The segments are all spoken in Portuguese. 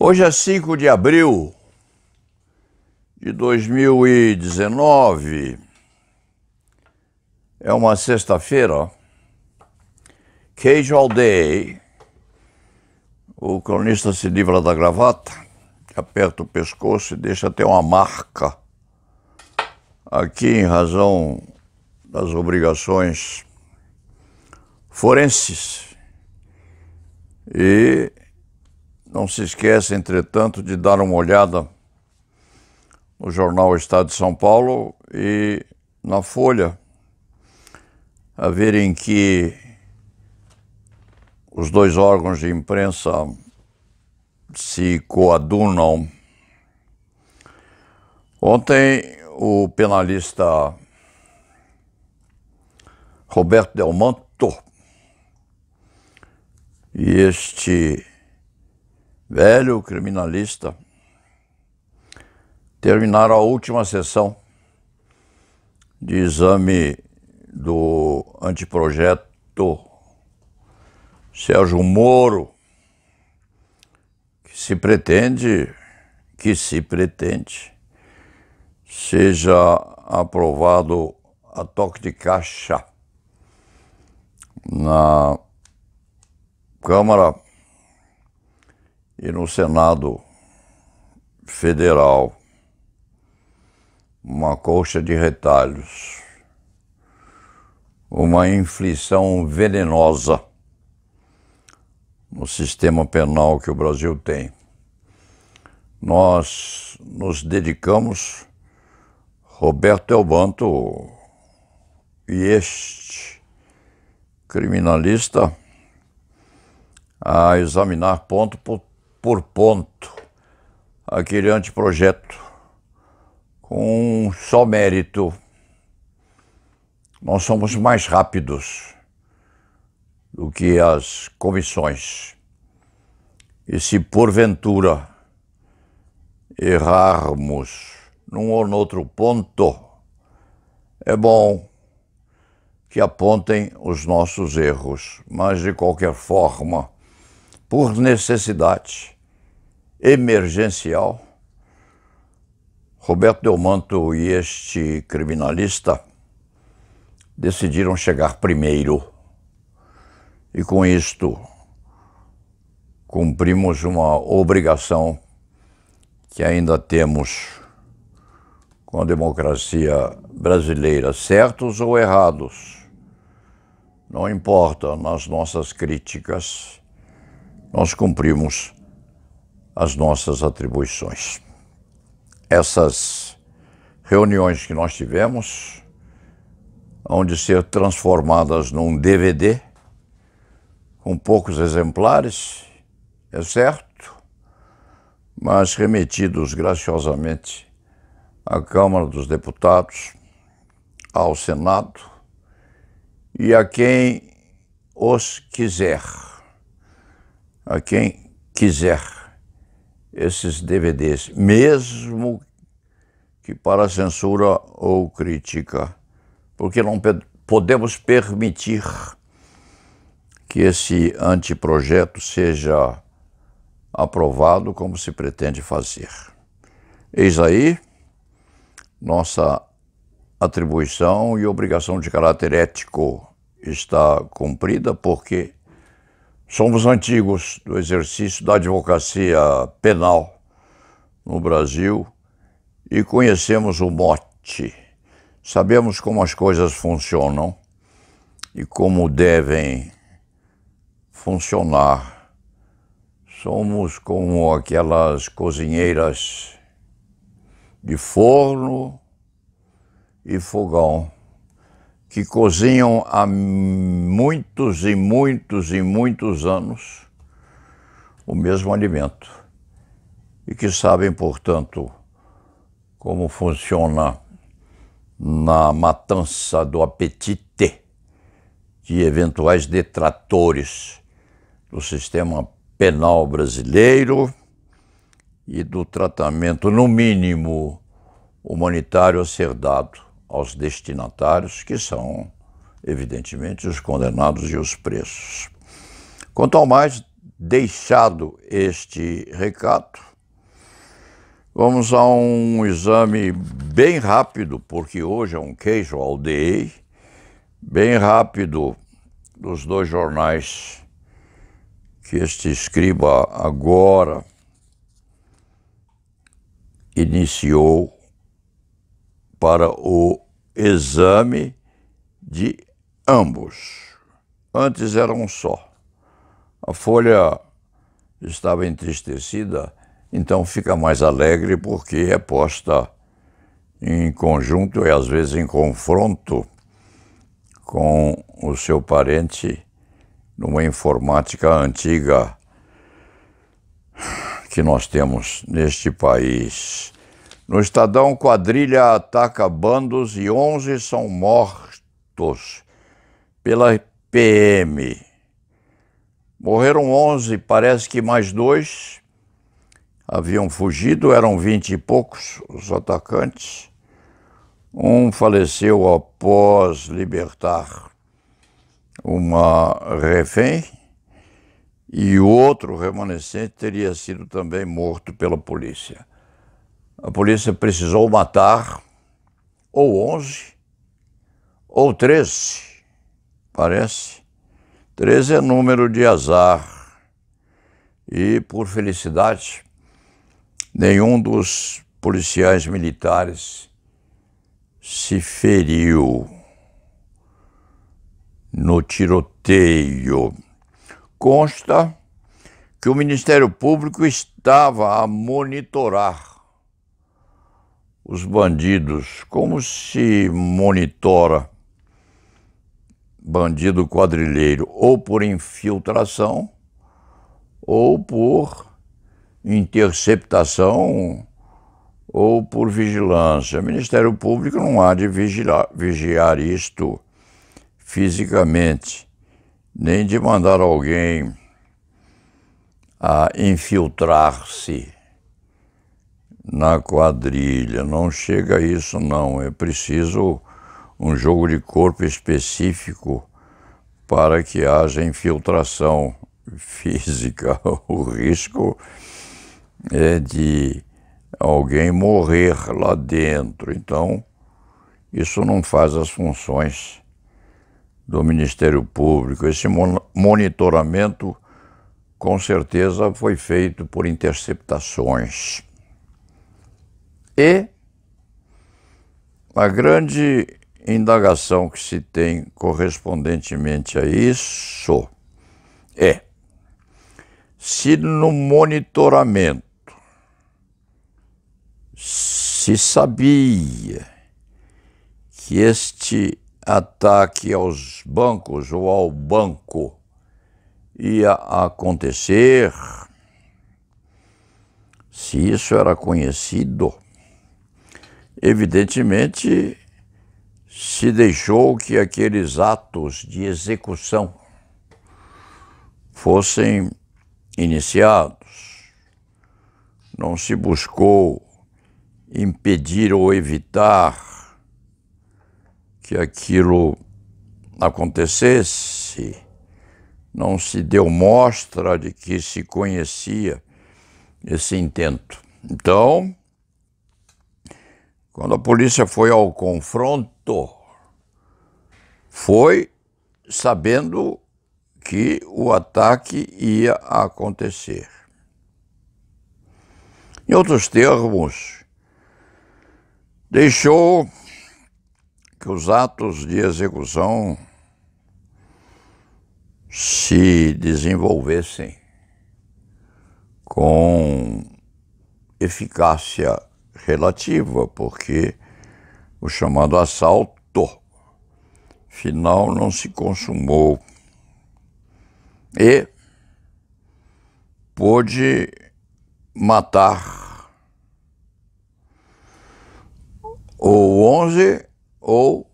Hoje é 5 de abril de 2019, é uma sexta-feira, Casual Day. O cronista se livra da gravata, aperta o pescoço e deixa até uma marca aqui em razão das obrigações forenses. E não se esquece, entretanto, de dar uma olhada no jornal Estado de São Paulo e na Folha, a ver em que os dois órgãos de imprensa se coadunam. Ontem, o penalista Roberto Delmanto e este velho criminalista terminaram a última sessão de exame do anteprojeto Sérgio Moro, que se pretende seja aprovado a toque de caixa na Câmara e no Senado Federal. Uma colcha de retalhos, uma inflição venenosa no sistema penal que o Brasil tem. Nós nos dedicamos, Roberto Delmanto e este criminalista, a examinar ponto por ponto aquele anteprojeto com um só mérito: nós somos mais rápidos do que as comissões. E se porventura errarmos num ou noutro ponto, é bom que apontem os nossos erros, mas de qualquer forma, por necessidade emergencial, Roberto Delmanto e este criminalista decidiram chegar primeiro. E com isto, cumprimos uma obrigação que ainda temos com a democracia brasileira, certos ou errados. Não importa, nas nossas críticas, nós cumprimos as nossas atribuições. Essas reuniões que nós tivemos, hão de ser transformadas num DVD, com poucos exemplares, é certo, mas remetidos graciosamente à Câmara dos Deputados, ao Senado e a quem os quiser. A quem quiser esses DVDs, mesmo que para censura ou crítica, porque não podemos permitir que esse anteprojeto seja aprovado como se pretende fazer. Eis aí nossa atribuição e obrigação de caráter ético está cumprida, porque somos antigos do exercício da advocacia penal no Brasil e conhecemos o mote. Sabemos como as coisas funcionam e como devem funcionar. Somos como aquelas cozinheiras de forno e fogão que cozinham há muitos e muitos e muitos anos o mesmo alimento e que sabem, portanto, como funciona na matança do apetite de eventuais detratores do sistema penal brasileiro e do tratamento, no mínimo, humanitário a ser dado aos destinatários, que são, evidentemente, os condenados e os presos. Quanto ao mais, deixado este recado, vamos a um exame bem rápido, porque hoje é um casual day, bem rápido, dos dois jornais que este escriba agora iniciou para o exame de ambos. Antes era um só. A Folha estava entristecida, então fica mais alegre porque é posta em conjunto e às vezes em confronto com o seu parente numa informática antiga que nós temos neste país. No Estadão, quadrilha ataca bandos e 11 são mortos pela PM. Morreram 11, parece que mais 2 haviam fugido, eram 20 e poucos os atacantes. Um faleceu após libertar uma refém e o outro remanescente teria sido também morto pela polícia. A polícia precisou matar ou 11 ou 13, parece. 13 é número de azar e, por felicidade, nenhum dos policiais militares se feriu no tiroteio. Consta que o Ministério Público estava a monitorar os bandidos, como se monitora bandido quadrilheiro, ou por infiltração, ou por interceptação, ou por vigilância. O Ministério Público não há de vigiar isto fisicamente, nem de mandar alguém a infiltrar-se na quadrilha. Não chega a isso, não. É preciso um jogo de corpo específico para que haja infiltração física. O risco é de alguém morrer lá dentro. Então, isso não faz as funções do Ministério Público. Esse monitoramento, com certeza, foi feito por interceptações. E a grande indagação que se tem correspondentemente a isso é se no monitoramento se sabia que este ataque aos bancos ou ao banco ia acontecer, se isso era conhecido, evidentemente se deixou que aqueles atos de execução fossem iniciados. Não se buscou impedir ou evitar que aquilo acontecesse. Não se deu mostra de que se conhecia esse intento. Então, quando a polícia foi ao confronto, foi sabendo que o ataque ia acontecer. Em outros termos, deixou que os atos de execução se desenvolvessem com eficácia relativa, porque o chamado assalto final não se consumou e pôde matar ou 11 ou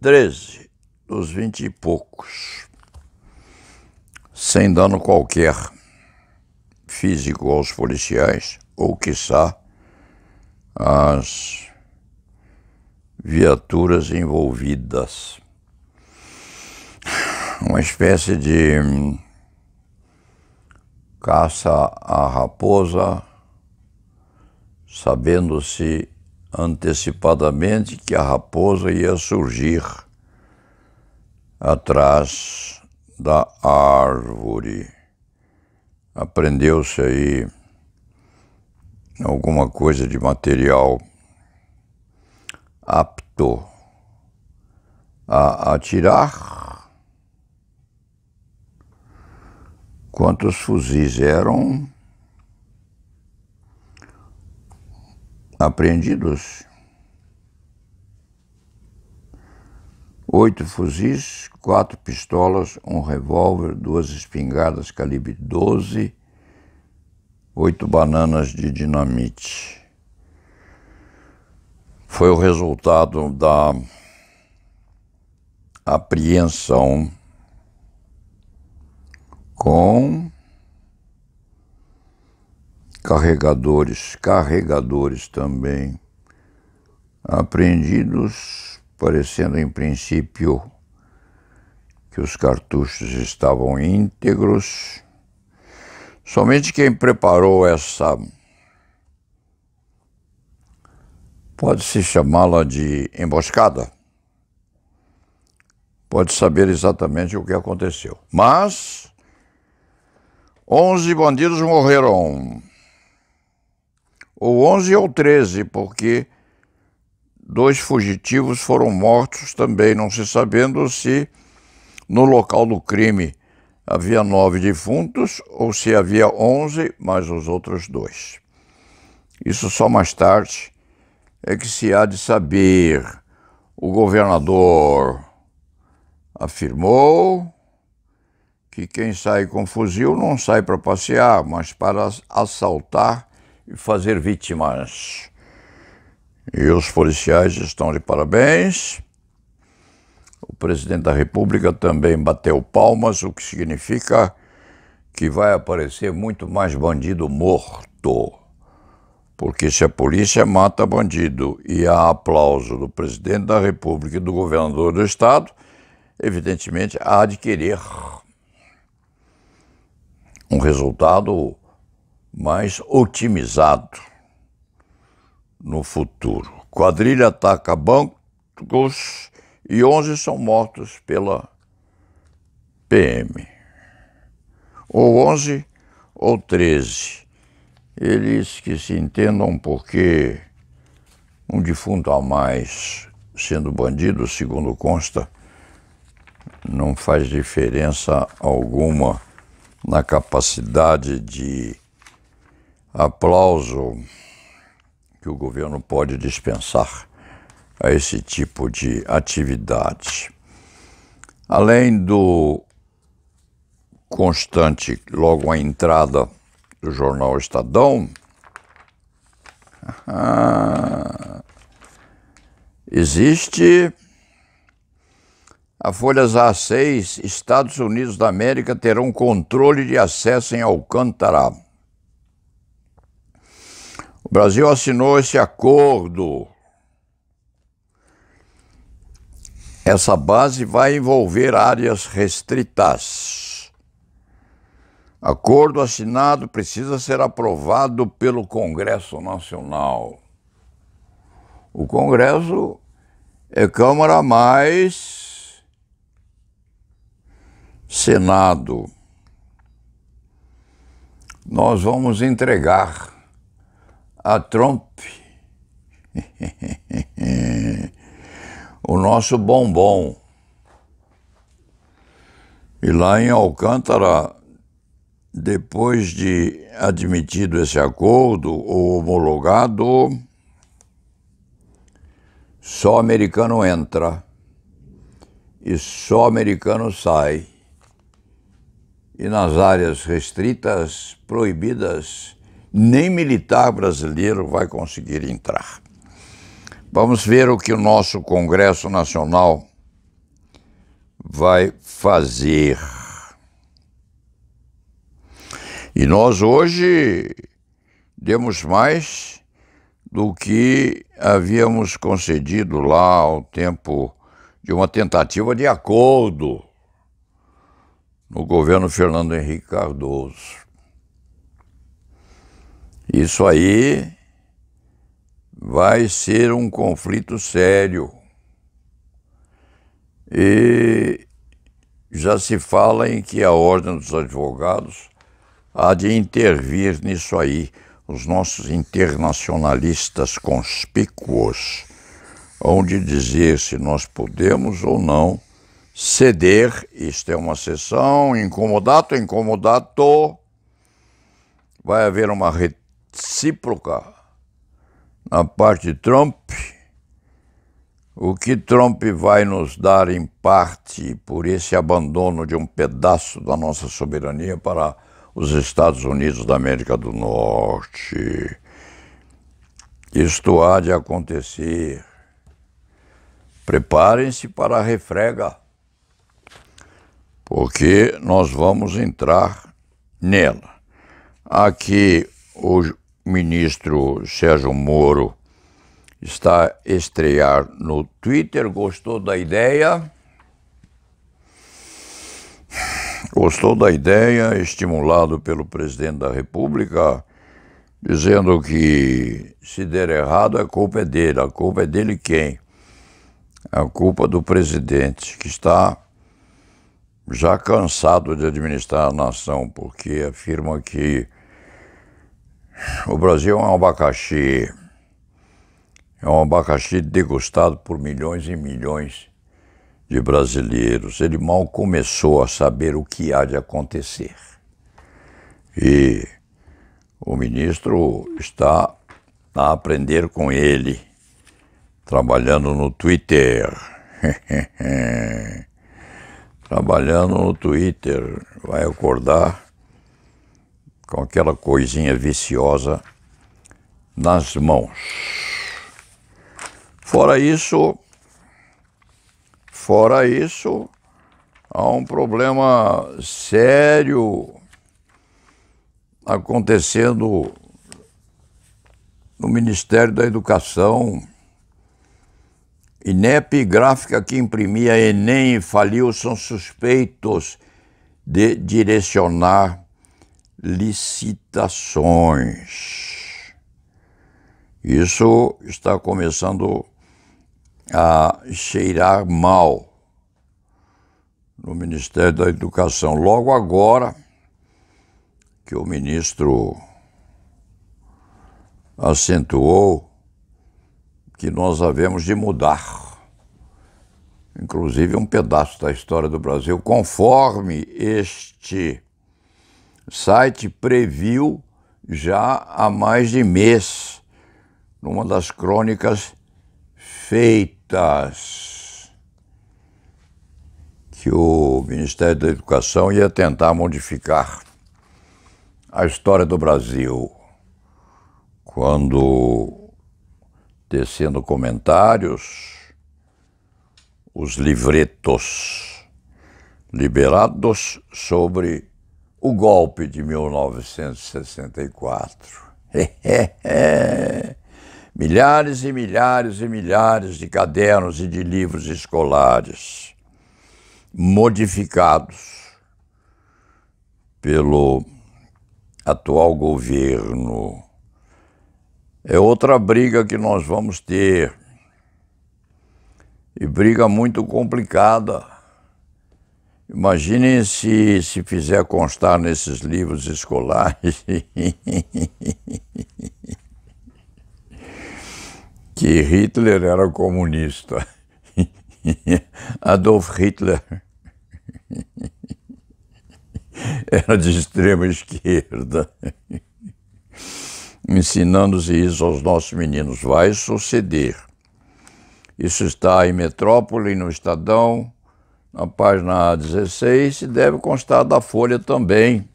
13 dos 20 e poucos, sem dano qualquer físico aos policiais ou, quiçá, às viaturas envolvidas. Uma espécie de caça a raposa, sabendo-se antecipadamente que a raposa ia surgir atrás da árvore. Aprendeu-se aí alguma coisa de material apto a atirar. Quantos fuzis eram apreendidos? 8 fuzis, 4 pistolas, 1 revólver, 2 espingardas calibre 12, 8 bananas de dinamite. Foi o resultado da apreensão com carregadores também apreendidos, parecendo em princípio que os cartuchos estavam íntegros. Somente quem preparou essa, pode-se chamá-la de emboscada, pode saber exatamente o que aconteceu. Mas 11 bandidos morreram, ou 11 ou 13, porque 2 fugitivos foram mortos também, não se sabendo se no local do crime havia 9 defuntos ou se havia 11 mais os outros 2. Isso só mais tarde é que se há de saber. O governador afirmou que quem sai com fuzil não sai para passear, mas para assaltar e fazer vítimas. E os policiais estão de parabéns. O presidente da República também bateu palmas, o que significa que vai aparecer muito mais bandido morto. Porque se a polícia mata bandido e há aplauso do presidente da República e do governador do estado, evidentemente há de querer um resultado mais otimizado no futuro. Quadrilha ataca bancos e 11 são mortos pela PM. Ou 11 ou 13. Eles que se entendam, porque um defunto a mais sendo bandido, segundo consta, não faz diferença alguma na capacidade de aplauso que o governo pode dispensar a esse tipo de atividade. Além do constante, logo à entrada do jornal Estadão, existe a Folha A6, Estados Unidos da América terão controle de acesso em Alcântara. O Brasil assinou esse acordo. Essa base vai envolver áreas restritas. Acordo assinado precisa ser aprovado pelo Congresso Nacional. O Congresso é Câmara mais Senado. Nós vamos entregar a Trump o nosso bombom. E lá em Alcântara, depois de admitido esse acordo ou homologado, só americano entra e só americano sai. E nas áreas restritas, proibidas, nem militar brasileiro vai conseguir entrar. Vamos ver o que o nosso Congresso Nacional vai fazer. E nós hoje demos mais do que havíamos concedido lá ao tempo de uma tentativa de acordo no governo Fernando Henrique Cardoso. Isso aí vai ser um conflito sério. E já se fala em que a Ordem dos Advogados há de intervir nisso aí. Os nossos internacionalistas conspícuos hão de dizer se nós podemos ou não ceder. Isto é uma sessão, incomodato, incomodato. Vai haver uma recíproca na parte de Trump. O que Trump vai nos dar em parte por esse abandono de um pedaço da nossa soberania para os Estados Unidos da América do Norte. Isto há de acontecer. Preparem-se para a refrega, porque nós vamos entrar nela. Aqui o ministro Sérgio Moro está a estrear no Twitter. Gostou da ideia? Gostou da ideia, estimulado pelo presidente da República, dizendo que se der errado a culpa é dele. A culpa é dele quem? A culpa do presidente, que está já cansado de administrar a nação, porque afirma que o Brasil é um abacaxi degustado por milhões e milhões de brasileiros. Ele mal começou a saber o que há de acontecer. E o ministro está a aprender com ele, trabalhando no Twitter. Trabalhando no Twitter, vai acordar com aquela coisinha viciosa nas mãos. Fora isso, há um problema sério acontecendo no Ministério da Educação. INEP e gráfica que imprimia Enem e faliu são suspeitos de direcionar licitações. Isso está começando a cheirar mal no Ministério da Educação. Logo agora que o ministro acentuou que nós havemos de mudar, inclusive um pedaço da história do Brasil, conforme este site previu já há mais de mês, numa das crônicas feitas, que o Ministério da Educação ia tentar modificar a história do Brasil, quando, tecendo comentários, os livretos liberados sobre o golpe de 1964. Milhares e milhares e milhares de cadernos e de livros escolares modificados pelo atual governo. É outra briga que nós vamos ter, e briga muito complicada. Imaginem se fizer constar nesses livros escolares que Hitler era comunista. Adolf Hitler era de extrema esquerda. Ensinando-se isso aos nossos meninos. Vai suceder. Isso está em Metrópole, no Estadão, na página 16, e deve constar da Folha também,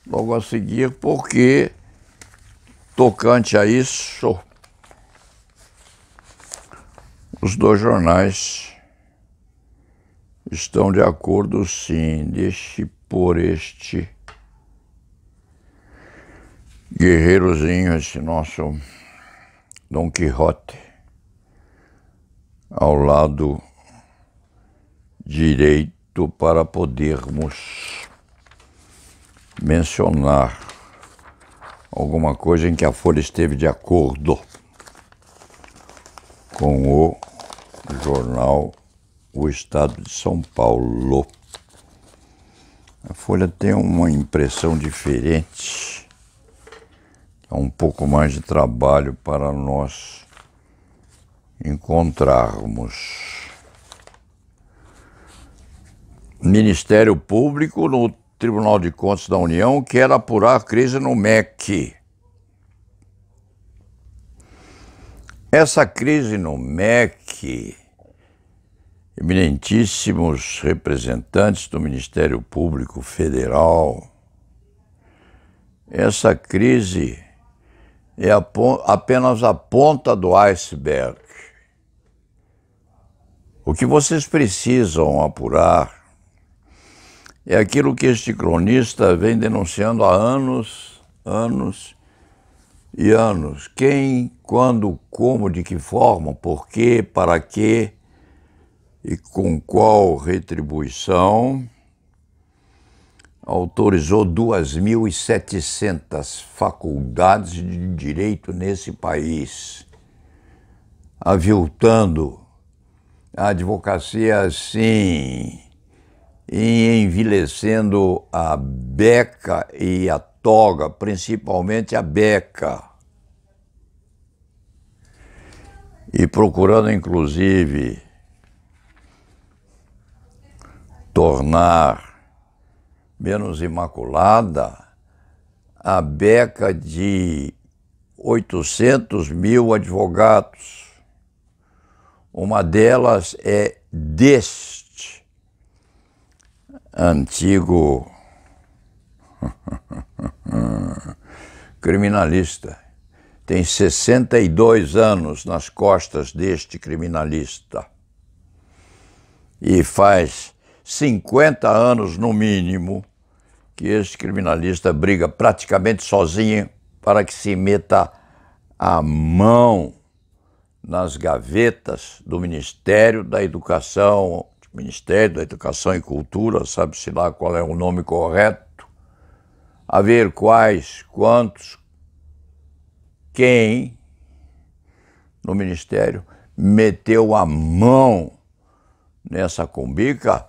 logo a seguir, porque, tocante a isso, os dois jornais estão de acordo, sim. Deixe por este guerreirozinho, esse nosso Dom Quixote, ao lado direito, para podermos mencionar alguma coisa em que a Folha esteve de acordo com o jornal O Estado de São Paulo. A Folha tem uma impressão diferente, é um pouco mais de trabalho para nós encontrarmos. Ministério Público no Tribunal de Contas da União quer apurar a crise no MEC. Essa crise no MEC, eminentíssimos representantes do Ministério Público Federal, essa crise é apenas a ponta do iceberg. O que vocês precisam apurar é aquilo que este cronista vem denunciando há anos e anos. Quem, quando, como, de que forma, por quê, para quê e com qual retribuição autorizou 2.700 faculdades de direito nesse país, aviltando a advocacia assim e envilecendo a beca e a toga, principalmente a beca, e procurando inclusive tornar menos imaculada a beca de 800 mil advogados. Uma delas é deste antigo criminalista. Tem 62 anos nas costas deste criminalista. E faz 50 anos, no mínimo, que este criminalista briga praticamente sozinho para que se meta a mão nas gavetas do Ministério da Educação e Cultura, sabe-se lá qual é o nome correto, a ver quais, quantos, quem no Ministério meteu a mão nessa cumbica,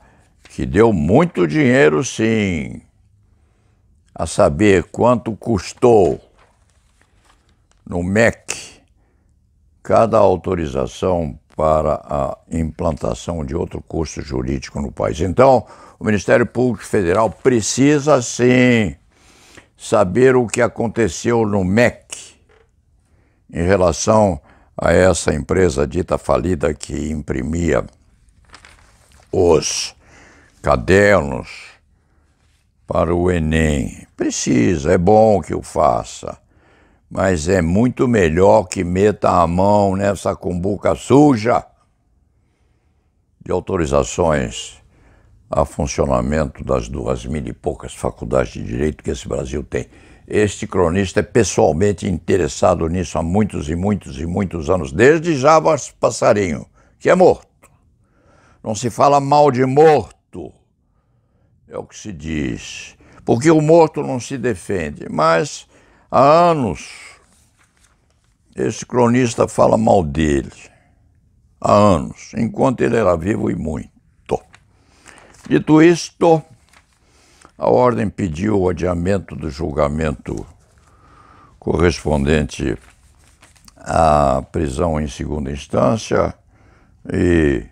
que deu muito dinheiro, sim, a saber quanto custou no MEC cada autorização para a implantação de outro curso jurídico no país. Então, o Ministério Público Federal precisa, sim, saber o que aconteceu no MEC em relação a essa empresa dita falida que imprimia os cadernos para o Enem. Precisa, é bom que o faça, mas é muito melhor que meta a mão nessa cumbuca suja de autorizações a funcionamento das 2.000 e poucas faculdades de direito que esse Brasil tem. Este cronista é pessoalmente interessado nisso há muitos e muitos e muitos anos, desde Jabas Passarinho, que é morto. Não se fala mal de morto, é o que se diz, porque o morto não se defende, mas há anos esse cronista fala mal dele, há anos, enquanto ele era vivo e muito. Dito isto, a ordem pediu o adiamento do julgamento correspondente à prisão em segunda instância e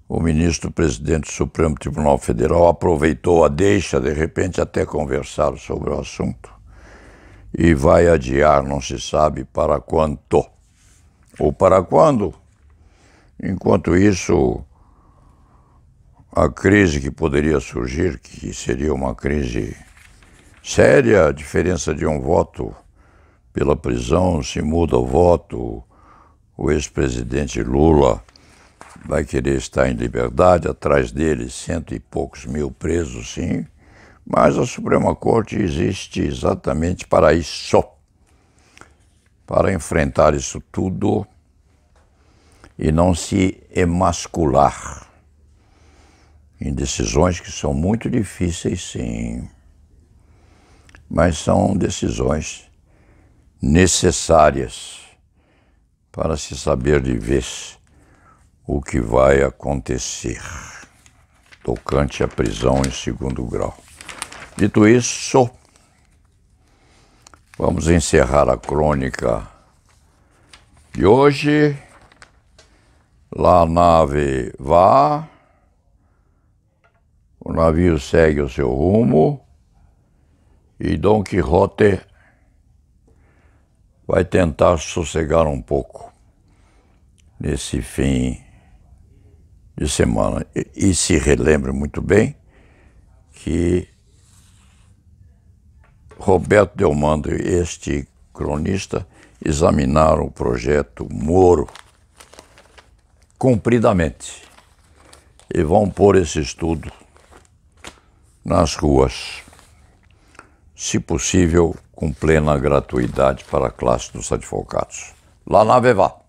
o ministro-presidente do Supremo Tribunal Federal aproveitou a deixa, de repente, até conversar sobre o assunto e vai adiar, não se sabe para quanto ou para quando. Enquanto isso, a crise que poderia surgir, que seria uma crise séria, a diferença de um voto pela prisão, se muda o voto, o ex-presidente Lula vai querer estar em liberdade, atrás dele 100 e poucos mil presos, sim, mas a Suprema Corte existe exatamente para isso, para enfrentar isso tudo e não se emascular em decisões que são muito difíceis, sim, mas são decisões necessárias para se saber de vez o que vai acontecer tocante à prisão em segundo grau. Dito isso, vamos encerrar a crônica de hoje. Lá a nave vá, o navio segue o seu rumo e Dom Quixote vai tentar sossegar um pouco nesse fim de semana. E se relembre muito bem que Roberto Delmando e este cronista examinaram o projeto Moro compridamente e vão pôr esse estudo nas ruas, se possível com plena gratuidade para a classe dos advogados. Lá na Vevá.